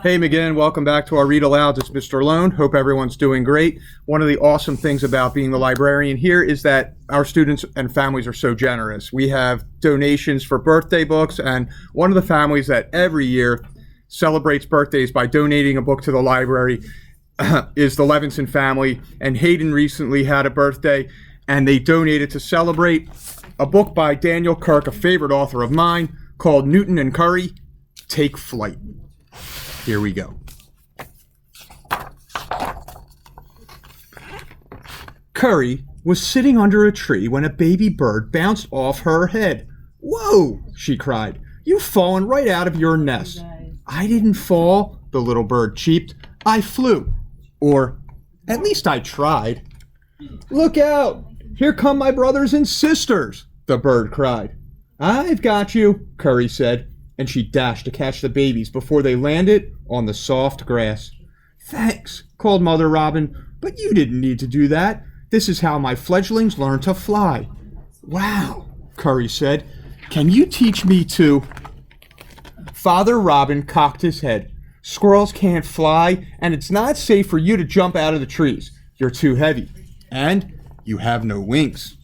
Hey McGinn, welcome back to our Read Aloud. It's Mr. Lohn. Hope everyone's doing great. One of the awesome things about being the librarian here is that our students and families are so generous. We have donations for birthday books, and one of the families that every year celebrates birthdays by donating a book to the library is the Levinson family. And Hayden recently had a birthday, and they donated to celebrate a book by Daniel Kirk, a favorite author of mine, called Newton and Curie, Take Flight. Here we go. Curie was sitting under a tree when a baby bird bounced off her head. "Whoa!" she cried. "You've fallen right out of your nest." "I didn't fall," the little bird cheeped. "I flew. Or, at least I tried." "Look out! Here come my brothers and sisters," the bird cried. "I've got you," Curie said, and she dashed to catch the babies before they landed on the soft grass. "Thanks," called Mother Robin, "but you didn't need to do that. This is how my fledglings learn to fly." "Wow," Curie said. "Can you teach me to?" Father Robin cocked his head. "Squirrels can't fly, and it's not safe for you to jump out of the trees. You're too heavy, and you have no wings."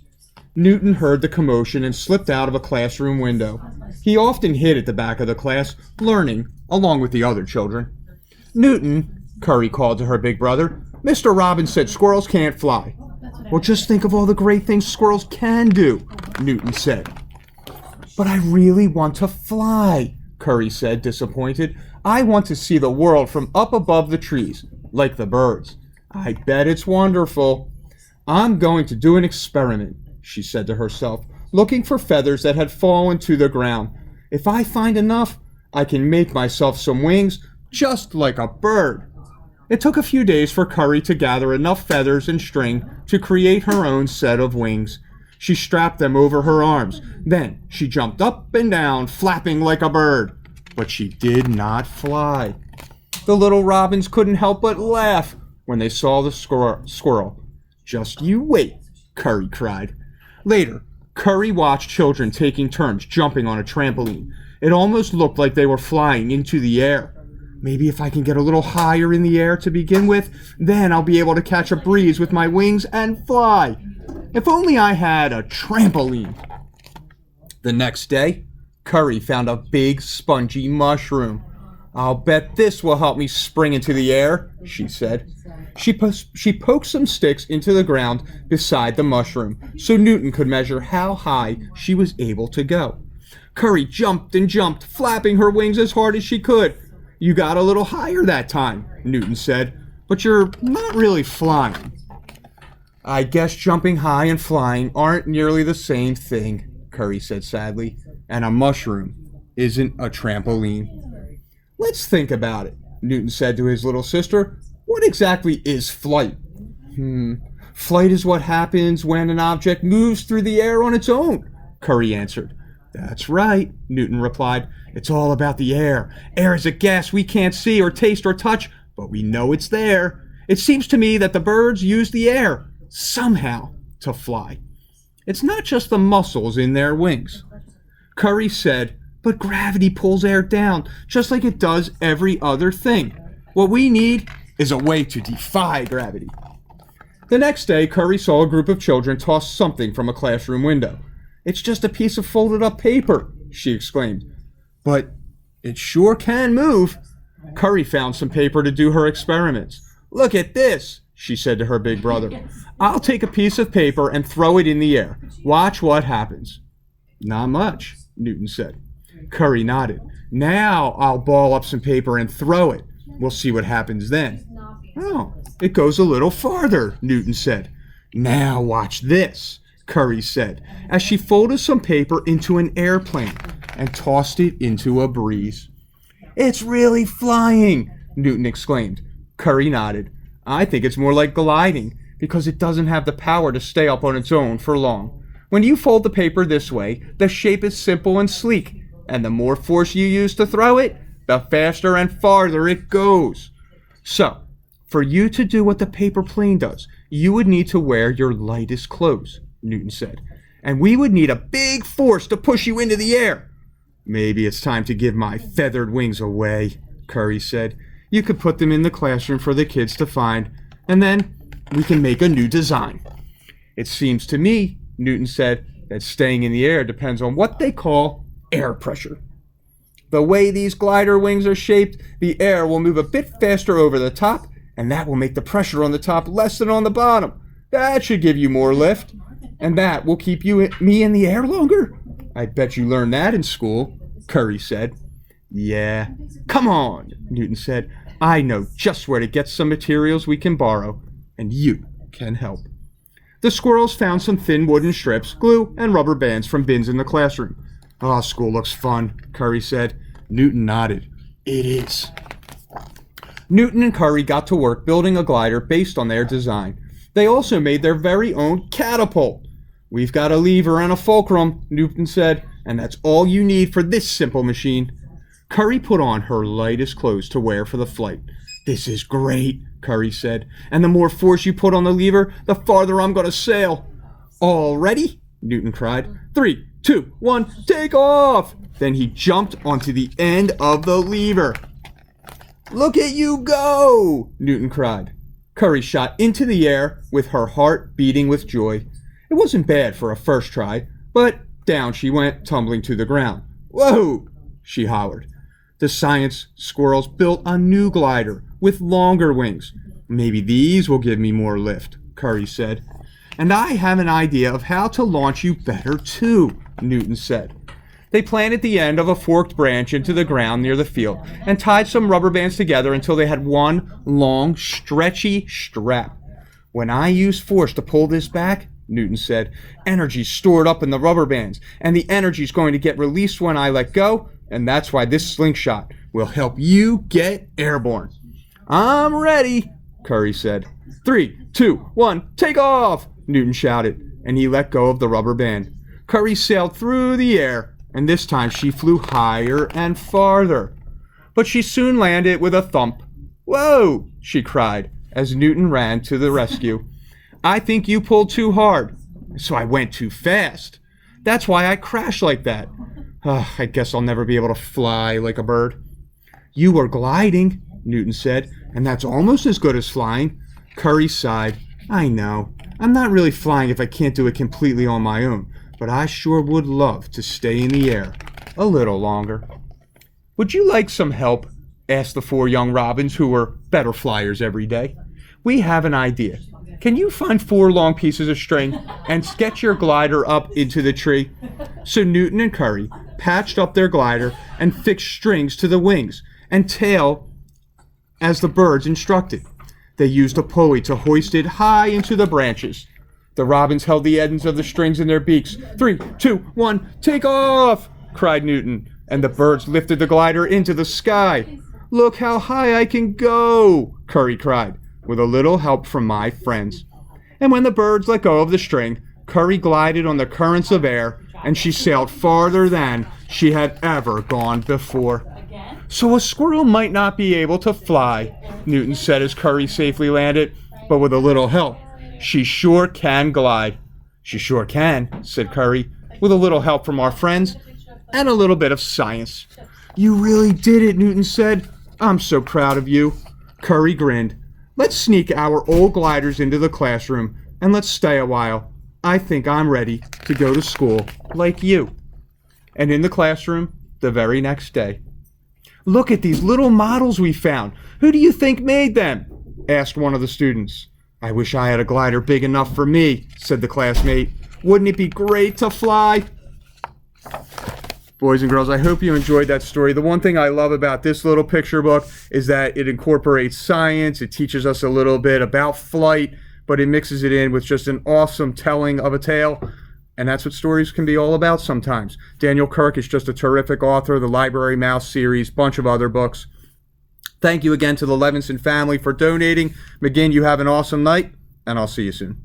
Newton heard the commotion and slipped out of a classroom window. He often hid at the back of the class, learning, along with the other children. "Newton," Curie called to her big brother, "Mr. Robin said squirrels can't fly." "Well, just think of all the great things squirrels can do," Newton said. "But I really want to fly," Curie said, disappointed. "I want to see the world from up above the trees, like the birds. I bet it's wonderful. I'm going to do an experiment," she said to herself, looking for feathers that had fallen to the ground. "If I find enough, I can make myself some wings just like a bird." It took a few days for Curie to gather enough feathers and string to create her own set of wings. She strapped them over her arms. Then she jumped up and down, flapping like a bird. But she did not fly. The little robins couldn't help but laugh when they saw the squirrel. "Just you wait," Curie cried. Later, Curie watched children taking turns jumping on a trampoline. It almost looked like they were flying into the air. "Maybe if I can get a little higher in the air to begin with, then I'll be able to catch a breeze with my wings and fly. If only I had a trampoline." The next day, Curie found a big spongy mushroom. "I'll bet this will help me spring into the air," she said. She poked some sticks into the ground beside the mushroom so Newton could measure how high she was able to go. Curie jumped and jumped, flapping her wings as hard as she could. "You got a little higher that time," Newton said, "but you're not really flying." "I guess jumping high and flying aren't nearly the same thing," Curie said sadly, "and a mushroom isn't a trampoline." "Let's think about it," Newton said to his little sister. "What exactly is flight?" Flight is what happens when an object moves through the air on its own," Curie answered. "That's right," Newton replied. "It's all about the air. Air is a gas we can't see or taste or touch, but we know it's there. It seems to me that the birds use the air, somehow, to fly. It's not just the muscles in their wings." Curie said, "But gravity pulls air down, just like it does every other thing. What we need is a way to defy gravity." The next day, Curie saw a group of children toss something from a classroom window. "It's just a piece of folded up paper," she exclaimed. "But it sure can move." Curie found some paper to do her experiments. "Look at this," she said to her big brother. "I'll take a piece of paper and throw it in the air. Watch what happens." "Not much," Newton said. Curie nodded. "Now I'll ball up some paper and throw it. We'll see what happens then." "Oh, it goes a little farther," Newton said. "Now watch this," Curie said, as she folded some paper into an airplane and tossed it into a breeze. "It's really flying," Newton exclaimed. Curie nodded. "I think it's more like gliding, because it doesn't have the power to stay up on its own for long. When you fold the paper this way, the shape is simple and sleek, and the more force you use to throw it, the faster and farther it goes. So, for you to do what the paper plane does, you would need to wear your lightest clothes," Newton said. "And we would need a big force to push you into the air." "Maybe it's time to give my feathered wings away," Curie said. You could put them in the classroom for the kids to find, and then we can make a new design. It seems to me, Newton said, that staying in the air depends on what they call air pressure. The way these glider wings are shaped, the air will move a bit faster over the top, and that will make the pressure on the top less than on the bottom. That should give you more lift, and that will keep me in the air longer. I bet you learned that in school, Curie said. Yeah. Come on, Newton said. I know just where to get some materials we can borrow, and you can help. The squirrels found some thin wooden strips, glue, and rubber bands from bins in the classroom. Oh, school looks fun, Curie said. Newton nodded. It is. Newton and Curie got to work building a glider based on their design. They also made their very own catapult. We've got a lever and a fulcrum, Newton said, and that's all you need for this simple machine. Curie put on her lightest clothes to wear for the flight. This is great, Curie said, and the more force you put on the lever, the farther I'm going to sail. All ready? Newton cried. 3, 2, 1, take off! Then he jumped onto the end of the lever. Look at you go! Newton cried. Curie shot into the air with her heart beating with joy. It wasn't bad for a first try, but down she went, tumbling to the ground. Whoa! She hollered. The science squirrels built a new glider with longer wings. Maybe these will give me more lift, Curie said. And I have an idea of how to launch you better too, Newton said. They planted the end of a forked branch into the ground near the field and tied some rubber bands together until they had one long, stretchy strap. When I use force to pull this back, Newton said, energy's stored up in the rubber bands, and the energy's going to get released when I let go, and that's why this slingshot will help you get airborne. I'm ready, Curie said. 3, 2, 1, take off, Newton shouted, and he let go of the rubber band. Curie sailed through the air, and this time she flew higher and farther. But she soon landed with a thump. Whoa, she cried, as Newton ran to the rescue. I think you pulled too hard, so I went too fast. That's why I crashed like that. I guess I'll never be able to fly like a bird. You were gliding, Newton said, and that's almost as good as flying. Curie sighed. I know. I'm not really flying if I can't do it completely on my own, but I sure would love to stay in the air a little longer. Would you like some help? Asked the 4 young robins who were better flyers every day. We have an idea. Can you find 4 long pieces of string and sketch your glider up into the tree? So Newton and Curie patched up their glider and fixed strings to the wings and tail as the birds instructed. They used a pulley to hoist it high into the branches. The robins held the ends of the strings in their beaks. 3, 2, 1, take off! Cried Newton, and the birds lifted the glider into the sky. Look how high I can go, Curie cried, with a little help from my friends. And when the birds let go of the string, Curie glided on the currents of air, and she sailed farther than she had ever gone before. So a squirrel might not be able to fly, Newton said as Curie safely landed, but with a little help, she sure can glide. She sure can, said Curie, with a little help from our friends and a little bit of science. You really did it, Newton said. I'm so proud of you. Curie grinned. Let's sneak our old gliders into the classroom and let's stay a while. I think I'm ready to go to school like you. And in the classroom the very next day. Look at these little models we found. Who do you think made them? Asked one of the students. I wish I had a glider big enough for me, said the classmate. Wouldn't it be great to fly? Boys and girls, I hope you enjoyed that story. The one thing I love about this little picture book is that it incorporates science. It teaches us a little bit about flight, but it mixes it in with just an awesome telling of a tale. And that's what stories can be all about sometimes. Daniel Kirk is just a terrific author, the Library Mouse series, bunch of other books. Thank you again to the Levinson family for donating. McGinn, you have an awesome night, and I'll see you soon.